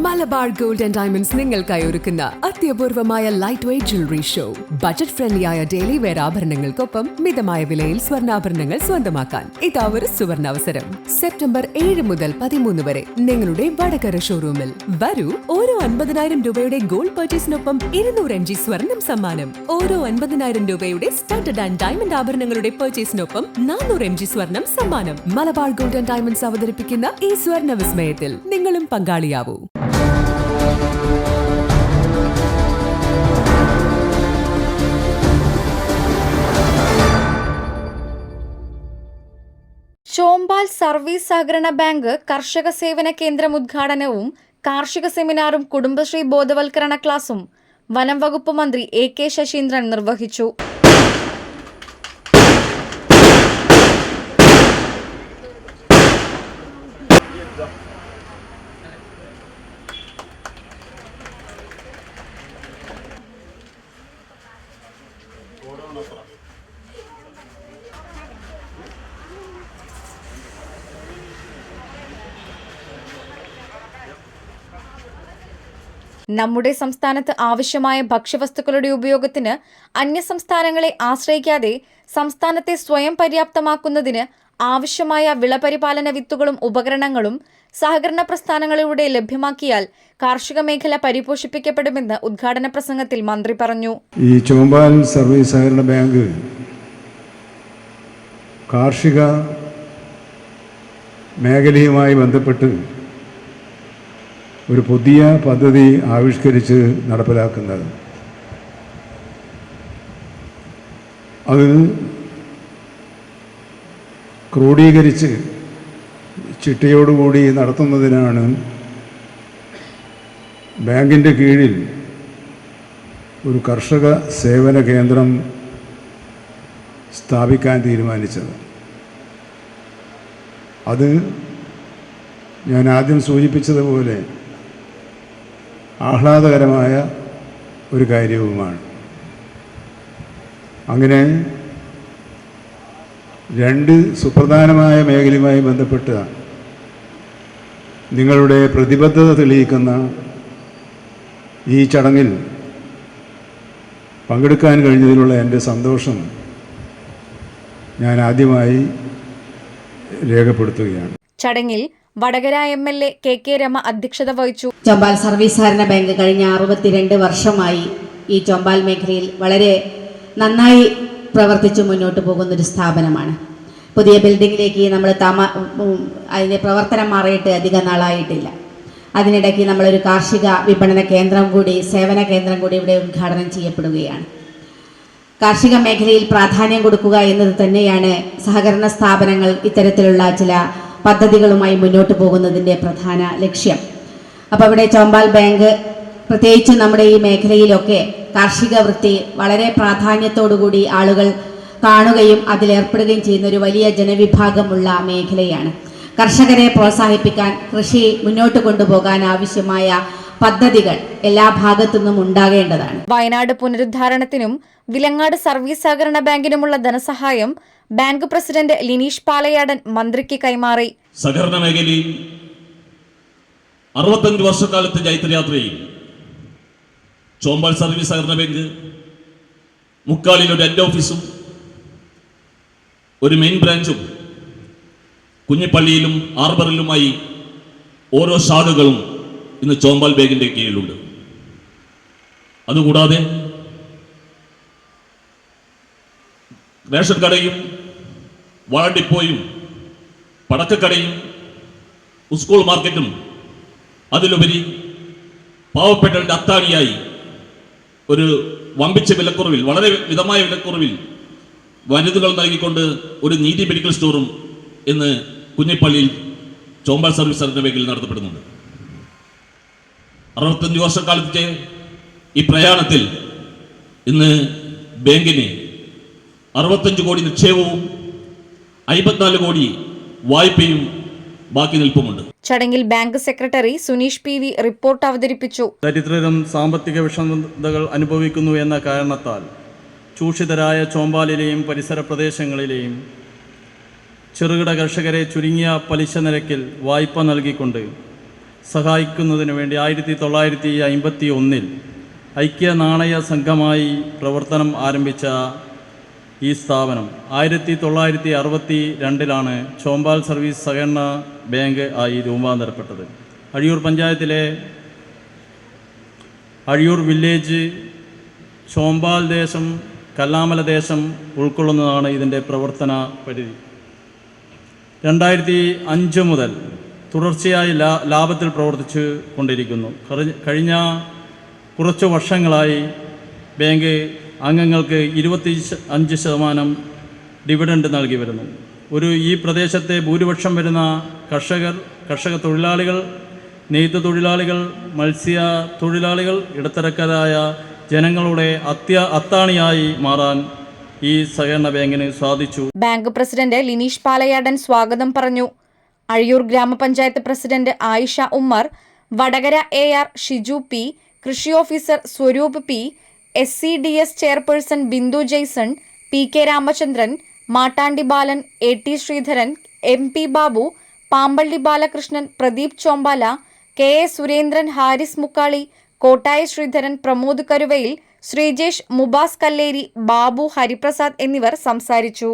Malabar gold and diamonds നിങ്ങൾക്കായി ഒരുക്കുന്ന അത്യപൂർവമായ light weight jewellery show. Budget ഫ്രണ്ട്ലിയായ ഡെയിലി വെയർ ആഭരണങ്ങൾക്കൊപ്പം മിതമായ വിലയിൽ സ്വർണ്ണാഭരണങ്ങൾ സ്വന്തമാക്കാൻ ഇതാ ഒരു സുവർണാവസരം. സെപ്റ്റംബർ 7 മുതൽ 13 വരെ നിങ്ങളുടെ വടകര ഷോറൂമിൽ വരൂ. ഓരോ 50,000 രൂപയുടെ ഗോൾഡ് പർച്ചേസിനൊപ്പം 200 mg സ്വർണം സമ്മാനം. ഓരോ 50,000 രൂപയുടെ സ്റ്റഡഡ് ആൻഡ് ഡയമണ്ട് ആഭരണങ്ങളുടെ പർച്ചേസിനൊപ്പം 400 mg സ്വർണം സമ്മാനം. മലബാർ ഗോൾഡ് ആൻഡ് ഡയമണ്ട്സ് അവതരിപ്പിക്കുന്ന ഈ സ്വർണ്ണ വിസ്മയത്തിൽ നിങ്ങളും പങ്കാളിയാവൂ. ചോമ്പാൽ സർവീസ് സഹകരണ ബാങ്ക് കർഷക സേവന കേന്ദ്രം ഉദ്ഘാടനവും കാർഷിക സെമിനാറും കുടുംബശ്രീ ബോധവൽക്കരണ ക്ലാസും വനം വകുപ്പ് മന്ത്രി AK ശശീന്ദ്രൻ നിർവഹിച്ചു. നമ്മുടെ സംസ്ഥാനത്ത് ആവശ്യമായ ഭക്ഷ്യവസ്തുക്കളുടെ ഉപയോഗത്തിന് അന്യസംസ്ഥാനങ്ങളെ ആശ്രയിക്കാതെ സംസ്ഥാനത്തെ സ്വയം പര്യാപ്തമാക്കുന്നതിന് ആവശ്യമായ വിളപരിപാലന വിത്തുകളും ഉപകരണങ്ങളും സഹകരണ പ്രസ്ഥാനങ്ങളിലൂടെ ലഭ്യമാക്കിയാൽ കാർഷിക മേഖല പരിപോഷിപ്പിക്കപ്പെടുമെന്ന് ഉദ്ഘാടന പ്രസംഗത്തിൽ മന്ത്രി പറഞ്ഞു. ഈ ചോമ്പാൽ സർവീസ് സഹകരണ ബാങ്ക് കാർഷിക മേഖലയുമായി ബന്ധപ്പെട്ട് ഒരു പുതിയ പദ്ധതി ആവിഷ്കരിച്ച് നടപ്പിലാക്കുന്നത്. അത് ക്രോഡീകരിച്ച് ചിട്ടയോടുകൂടി നടത്തുന്നതിനാണ് ബാങ്കിൻ്റെ കീഴിൽ ഒരു കർഷക സേവന കേന്ദ്രം സ്ഥാപിക്കാൻ തീരുമാനിച്ചത്. അത് ഞാൻ ആദ്യം സൂചിപ്പിച്ചതുപോലെ ആഹ്ലാദകരമായ ഒരു കാര്യവുമാണ്. അങ്ങനെ രണ്ട് സുപ്രധാനമായ മേഖലയുമായി ബന്ധപ്പെട്ട നിങ്ങളുടെ പ്രതിബദ്ധത തെളിയിക്കുന്ന ഈ ചടങ്ങിൽ പങ്കെടുക്കാൻ കഴിഞ്ഞതിലുള്ള എൻ്റെ സന്തോഷം ഞാൻ ആദ്യമായി രേഖപ്പെടുത്തുകയാണ്. ചടങ്ങിൽ വടകര MLA KK രമ അധ്യക്ഷത വഹിച്ചു. ചോമ്പാൽ സർവീസ് സഹകരണ ബാങ്ക് കഴിഞ്ഞ 62 വർഷമായി ഈ ചോമ്പാൽ മേഖലയിൽ വളരെ നന്നായി പ്രവർത്തിച്ചു മുന്നോട്ട് പോകുന്നൊരു സ്ഥാപനമാണ്. പുതിയ ബിൽഡിങ്ങിലേക്ക് നമ്മൾ അതിൻ്റെ പ്രവർത്തനം മാറിയിട്ട് അധിക നാളായിട്ടില്ല. അതിനിടയ്ക്ക് നമ്മളൊരു കാർഷിക വിപണന കേന്ദ്രം കൂടി, സേവന കേന്ദ്രം കൂടി ഇവിടെ ഉദ്ഘാടനം ചെയ്യപ്പെടുകയാണ്. കാർഷിക മേഖലയിൽ പ്രാധാന്യം കൊടുക്കുക എന്നത് തന്നെയാണ് സഹകരണ സ്ഥാപനങ്ങൾ ഇത്തരത്തിലുള്ള ചില പദ്ധതികളുമായി മുന്നോട്ട് പോകുന്നതിൻ്റെ പ്രധാന ലക്ഷ്യം. അപ്പോൾ ഇവിടെ ചോമ്പാൽ ബാങ്ക് പ്രത്യേകിച്ച് നമ്മുടെ ഈ മേഖലയിലൊക്കെ കാർഷിക വൃത്തി വളരെ പ്രാധാന്യത്തോടുകൂടി ആളുകൾ കാണുകയും അതിലേർപ്പെടുകയും ചെയ്യുന്ന ഒരു വലിയ ജനവിഭാഗമുള്ള മേഖലയാണ്. കർഷകരെ പ്രോത്സാഹിപ്പിക്കാൻ, കൃഷി മുന്നോട്ട് കൊണ്ടുപോകാൻ ആവശ്യമായ പദ്ധതികൾ എല്ലാ ഭാഗത്തുനിന്നും ഉണ്ടാകേണ്ടതാണ്. വയനാട് പുനരുദ്ധാരണത്തിനും വിലങ്ങാട് സർവീസ് സഹകരണ ബാങ്കിനുമുള്ള ധനസഹായം ബാങ്ക് പ്രസിഡന്റ് ലിനീഷ് പാലയാടൻ മന്ത്രിക്ക് കൈമാറി. സഹകരണ മേഖലയിൽ 65 വർഷക്കാലത്തെ ചൈത്രയാത്രയിൽ ചോമ്പാൽ സർവീസ് സഹകരണ ബാങ്ക് മുക്കാലിൽ ഒരു ഹെഡ് ഓഫീസും ഒരു മെയിൻ ബ്രാഞ്ചും കുഞ്ഞിപ്പള്ളിയിലും ആർബറിലുമായി ഓരോ ശാഖകളും ഇന്ന് ചോമ്പാൽ ബാങ്കിന്റെ കീഴിലുണ്ട്. അതുകൂടാതെ റേഷൻ കടയും വളണ്ടിപ്പോയും പടക്കക്കടയും സ്കൂൾ മാർക്കറ്റും അതിലുപരി പാവപ്പെട്ടവരുടെ അത്താണിയായി ഒരു വമ്പിച്ച വിലക്കുറവിൽ, വളരെ മിതമായ വിലക്കുറവിൽ മരുന്നുകൾ നൽകിക്കൊണ്ട് ഒരു നീതി മെഡിക്കൽ സ്റ്റോറും ഇന്ന് കുഞ്ഞിപ്പള്ളിയിൽ ചോമ്പാൽ സർവീസ് സഹകരണ ബാങ്കിൽ നടത്തപ്പെടുന്നുണ്ട്. 65 വർഷക്കാലത്തെ ഈ പ്രയാണത്തിൽ ഇന്ന് ബാങ്കിന് 65 കോടി നിക്ഷേപവും 54 കോടി വായ്പയും ബാക്കി നിൽപ്പുമുണ്ട്. ചടങ്ങിൽ bank secretary Suneesh PV report അവതരിപ്പിച്ചു. ദരിദ്രരും സാമ്പത്തിക വിഷമതകൾ അനുഭവിക്കുന്നു എന്ന കാരണത്താൽ ചൂഷിതരായ ചോമ്പാലിലെയും പരിസര പ്രദേശങ്ങളിലെയും ചെറുകിട കർഷകരെ ചുരുങ്ങിയ പലിശ നിരക്കിൽ വായ്പ നൽകിക്കൊണ്ട് സഹായിക്കുന്നതിന് വേണ്ടി 1951 ഐക്യ നാണയ സംഘമായി പ്രവർത്തനം ആരംഭിച്ച ഈ സ്ഥാപനം 1962 ചോമ്പാൽ സർവീസ് സഹകരണ ബാങ്ക് ആയി രൂപാന്തരപ്പെട്ടത്. അഴിയൂർ പഞ്ചായത്തിലെ അഴിയൂർ വില്ലേജ്, ചോമ്പാൽ ദേശം, കല്ലാമല ദേശം ഉൾക്കൊള്ളുന്നതാണ് ഇതിൻ്റെ പ്രവർത്തന പരിധി. 2005 മുതൽ തുടർച്ചയായി ലാഭത്തിൽ പ്രവർത്തിച്ചു കൊണ്ടിരിക്കുന്നു. കഴിഞ്ഞ കുറച്ച് വർഷങ്ങളായി ബാങ്ക് അംഗങ്ങൾക്ക് 25% ഡിവിഡൻഡ് നൽകി വരുന്നു. ഈ പ്രദേശത്തെ ഭൂരിപക്ഷം വരുന്ന കർഷക തൊഴിലാളികൾ, നെയ്ത്ത് തൊഴിലാളികൾ, മത്സ്യ തൊഴിലാളികൾ, ഇടത്തരക്കാരായ ജനങ്ങളുടെ അത്താണിയായി മാറാൻ ഈ സഹകരണ ബാങ്കിന് സാധിച്ചു. ബാങ്ക് പ്രസിഡന്റ് ലിനീഷ് പാലയാടൻ സ്വാഗതം പറഞ്ഞു. Azhiyur Grama Panchayat president Ayisha Ummer, Vadakara AR Shiju P, കൃഷി officer Swaroop P, SCDS chairperson Bindu Jaison, PK Ramachandran, Mattandi Balan, AT Sreedharan, MP Babu, Pampally Balakrishnan, Pradeep Chombala, KA Surendran, Haris Mukkali, Kottaya Sreedharan, Pramod Karuvayil, Sreejesh, Mubas Kalleri, Babu, Hariprasad എന്നിവർ സംസാരിച്ചു.